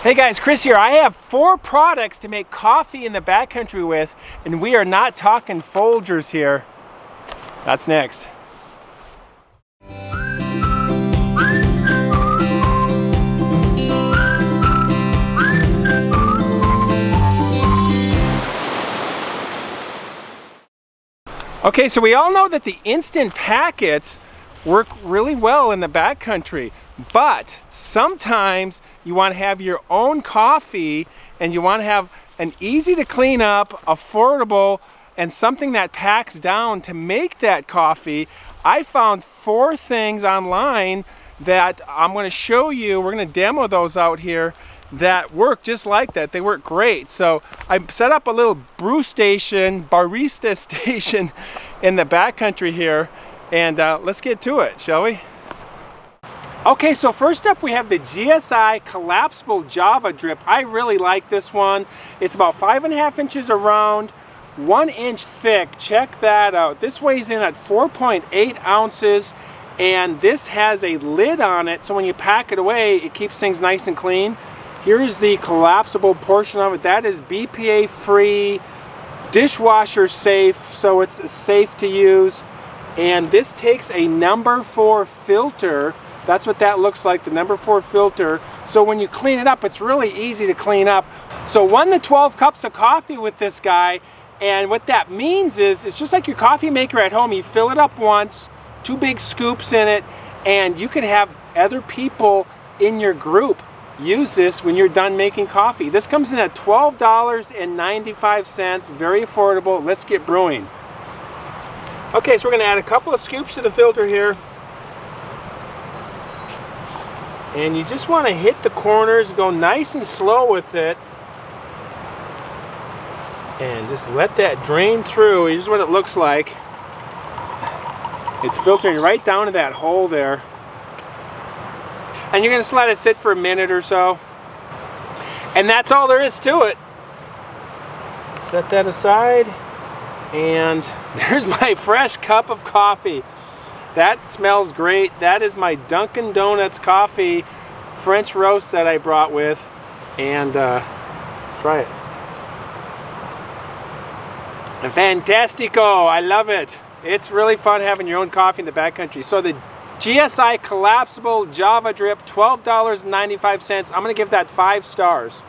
Hey guys, Chris here. I have 4 products to make coffee in the backcountry with, and we are not talking Folgers here. That's next. Okay, so we all know that the instant packets work really well in the backcountry, but sometimes you want to have your own coffee and you want to have an easy to clean up, affordable, and something that packs down to make that coffee. I found 4 things online that I'm going to show you. We're going to demo those out here that work just like that. They work great. So I set up a little brew station, barista station in the backcountry here, and let's get to it, shall we? Okay, so first up we have the GSI Collapsible Java Drip. I really like this one. It's about 5.5 inches around, 1 inch thick. Check that out. This weighs in at 4.8 ounces, and this has a lid on it, so when you pack it away, it keeps things nice and clean. Here's the collapsible portion of it. That is BPA free, dishwasher safe, so it's safe to use. And this takes a number 4 filter. That's what that looks like, the number 4 filter. So when you clean it up, it's really easy to clean up. So 1 to 12 cups of coffee with this guy. And what that means is, it's just like your coffee maker at home. You fill it up once, 2 big scoops in it, and you can have other people in your group use this when you're done making coffee. This comes in at $12.95, very affordable. Let's get brewing. Okay, so we're gonna add a couple of scoops to the filter here. And you just want to hit the corners, go nice and slow with it, and just let that drain through. Here's what it looks like. It's filtering right down to that hole there. And you're going to just let it sit for a minute or so. And that's all there is to it. Set that aside, and there's my fresh cup of coffee. That smells great. That is my Dunkin' Donuts coffee French roast that I brought with. And let's try it. Fantastico. I love it. It's really fun having your own coffee in the backcountry. So the GSI Collapsible Java Drip, $12.95. I'm going to give that 5 stars.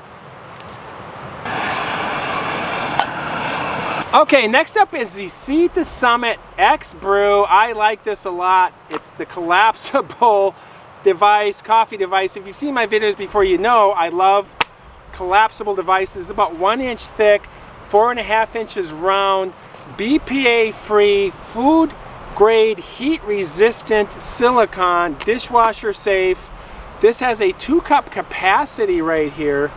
Okay, next up is the SeaTo Summit X Brew. I like this a lot. It's the collapsible device, coffee device. If you've seen my videos before, you know I love collapsible devices. About 1 inch thick, 4.5 inches round, BPA free, food grade, heat resistant silicone, dishwasher safe. This has a 2 cup capacity right here,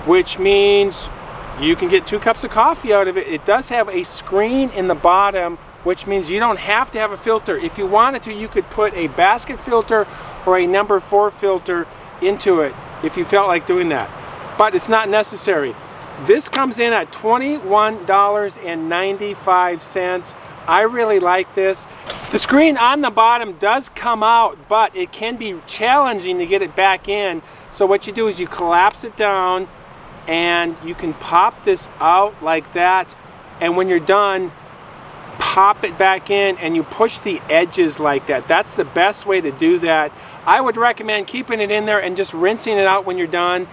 which means you can get 2 cups of coffee out of it. It does have a screen in the bottom, which means you don't have to have a filter. If you wanted to, you could put a basket filter or a number 4 filter into it if you felt like doing that. But it's not necessary. This comes in at $21.95. I really like this. The screen on the bottom does come out, but it can be challenging to get it back in. So what you do is you collapse it down, and you can pop this out like that, and when you're done, pop it back in, and you push the edges like that. That's the best way to do that. I would recommend keeping it in there and just rinsing it out when you're done,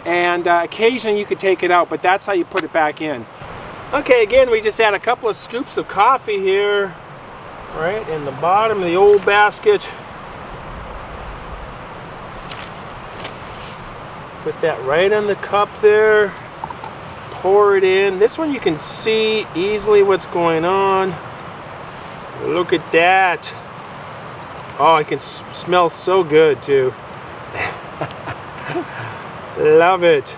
and occasionally you could take it out, but that's how you put it back in. Okay, again, we just add a couple of scoops of coffee here, right in the bottom of the old basket. Put that right on the cup there, pour it in. This one you can see easily what's going on. Look at that. Oh, it can smell so good too. Love it.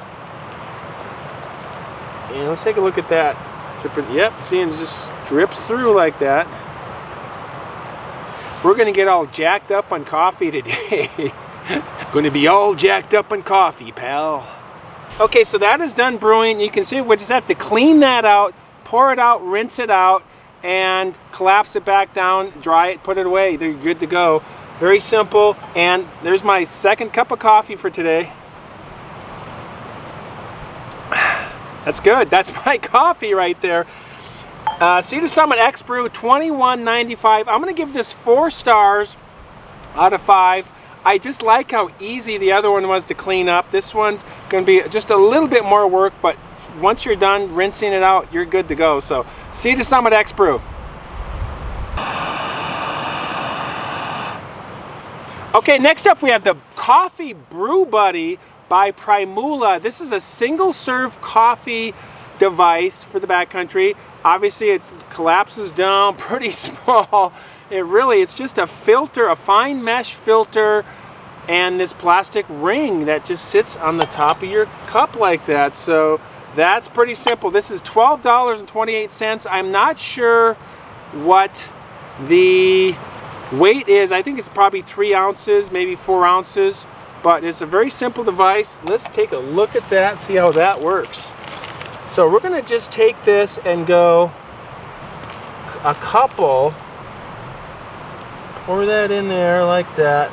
And let's take a look at that. Yep, seeing it just drips through like that. We're gonna get all jacked up on coffee today. Gonna be all jacked up on coffee, pal. Okay, so that is done brewing. You can see we just have to clean that out, pour it out, rinse it out, and collapse it back down, dry it, put it away. They're good to go. Very simple. And there's my second cup of coffee for today. That's good. That's my coffee right there. SeaTo Summit X Brew, $21.95. I'm going to give this 4 stars out of 5. I just like how easy the other one was to clean up. This one's going to be just a little bit more work, but once you're done rinsing it out, you're good to go. So, SeaTo Summit X Brew. Okay, next up we have the Coffee Brew Buddy by Primula. This is a single-serve coffee device for the backcountry. Obviously, it collapses down pretty small. It's just a filter, a fine mesh filter, and this plastic ring that just sits on the top of your cup like that. So that's pretty simple. This is $12.28. I'm not sure what the weight is. I think it's probably 3 ounces, maybe 4 ounces, but it's a very simple device. Let's take a look at that, see how that works. So we're gonna just take this and go a couple, pour that in there like that,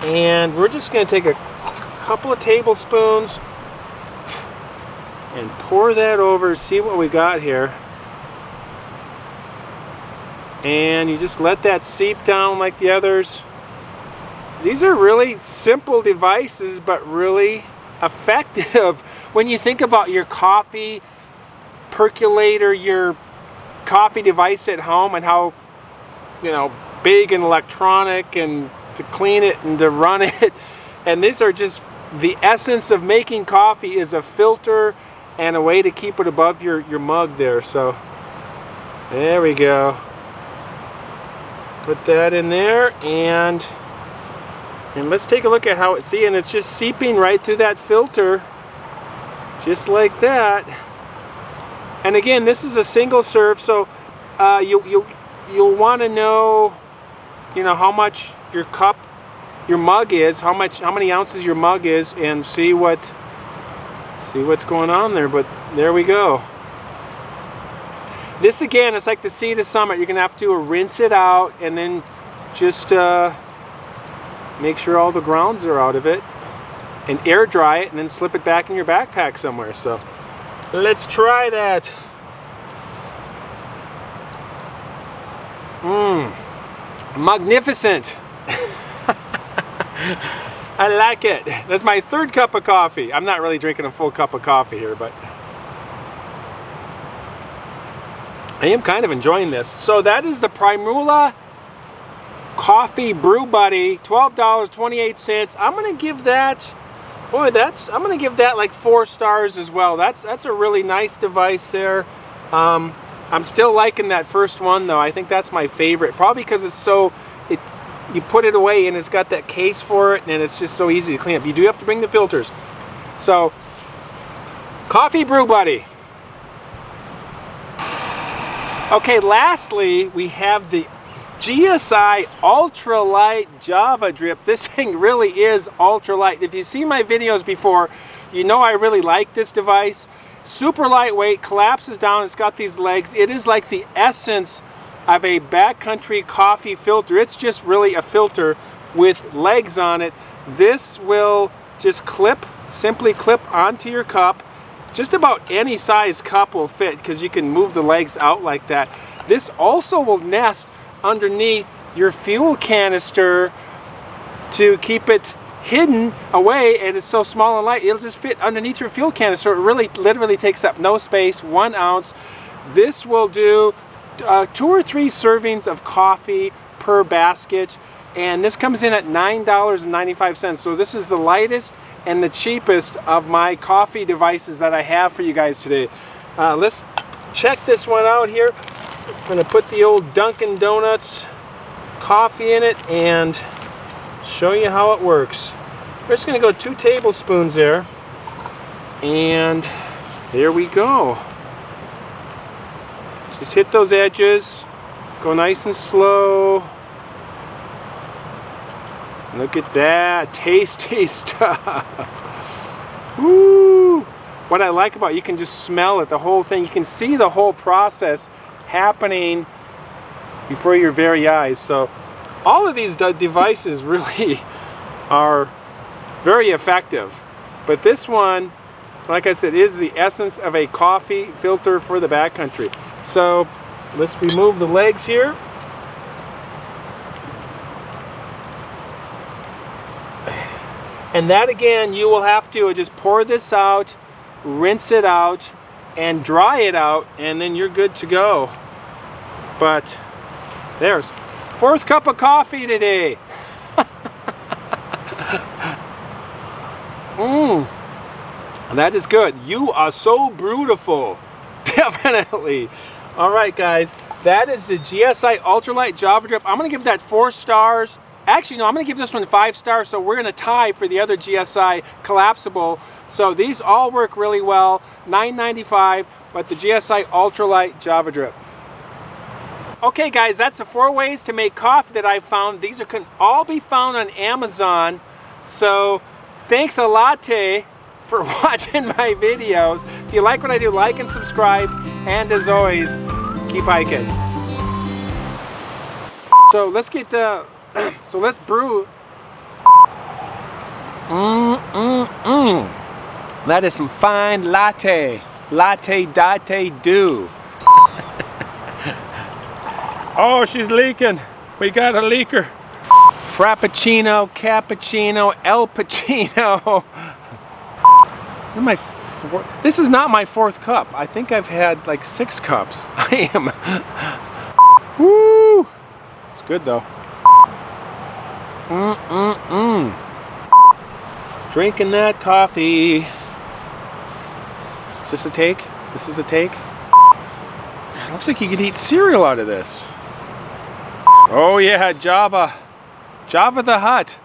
and we're just gonna take a couple of tablespoons and pour that over, see what we got here. And you just let that seep down like the others. These are really simple devices, but really effective when you think about your coffee percolator, your coffee device at home, and how, you know, big and electronic, and to clean it and to run it. And these are just the essence of making coffee, is a filter and a way to keep it above your mug there. So there we go. Put that in there, and let's take a look at how it's, and it's just seeping right through that filter, just like that. And again, this is a single serve, so you'll want to know, you know, how much your mug is, how many ounces your mug is, and see what's going on there. But there we go. This again, it's like the SeaTo Summit. You're gonna have to rinse it out and then just make sure all the grounds are out of it, and air dry it, and then slip it back in your backpack somewhere. So let's try that. Magnificent. I like it. That's my 3rd cup of coffee. I'm not really drinking a full cup of coffee here, but I am kind of enjoying this. So that is the Primula Coffee Brew Buddy, $12.28. I'm gonna give that, I'm gonna give that like 4 stars as well. That's a really nice device there. I'm still liking that first one though. I think that's my favorite, probably because it's you put it away and it's got that case for it, and it's just so easy to clean up. You do have to bring the filters. So, Coffee Brew Buddy. Okay, lastly, we have the GSI Ultralite Java Drip. This thing really is ultralight. If you've seen my videos before, you know I really like this device. Super lightweight, collapses down, it's got these legs. It is like the essence of a backcountry coffee filter. It's just really a filter with legs on it. This will just simply clip onto your cup. Just about any size cup will fit, because you can move the legs out like that. This also will nest underneath your fuel canister to keep it hidden away, and it's so small and light, it'll just fit underneath your fuel canister. It really literally takes up no space, 1 ounce. This will do 2 or 3 servings of coffee per basket, and this comes in at $9.95. So this is the lightest and the cheapest of my coffee devices that I have for you guys today. Let's check this one out here. I'm gonna put the old Dunkin' Donuts coffee in it and show you how it works. We're just gonna go 2 tablespoons there, and there we go. Just hit those edges, go nice and slow. Look at that, tasty stuff. Woo! What I like about it, you can just smell it, the whole thing. You can see the whole process happening before your very eyes. So all of these devices really are very effective. But this one like I said, is the essence of a coffee filter for the backcountry. So let's remove the legs here. And that again, you will have to just pour this out, rinse it out, and dry it out, and then you're good to go. But there's 4th cup of coffee today. That is good. You are so beautiful. Definitely. All right, guys. That is the GSI Ultralight Java Drip. I'm going to give that 4 stars. Actually, no, I'm going to give this one 5 stars, so we're going to tie for the other GSI Collapsible. So these all work really well. $9.95, but the GSI Ultralight Java Drip. Okay, guys, that's the 4 ways to make coffee that I found. These can all be found on Amazon. So thanks a lot for watching my videos. If you like what I do, like and subscribe. And as always, keep hiking. So let's get the... So let's brew. That is some fine latte. Latte date do. Oh, she's leaking. We got a leaker. Frappuccino, cappuccino, El Pacino. This is not my 4th cup. I think I've had like 6 cups. I am. Woo! It's good though. Drinking that coffee. Is this a take? This is a take? It looks like you could eat cereal out of this. Oh yeah, Java. Java the Hutt.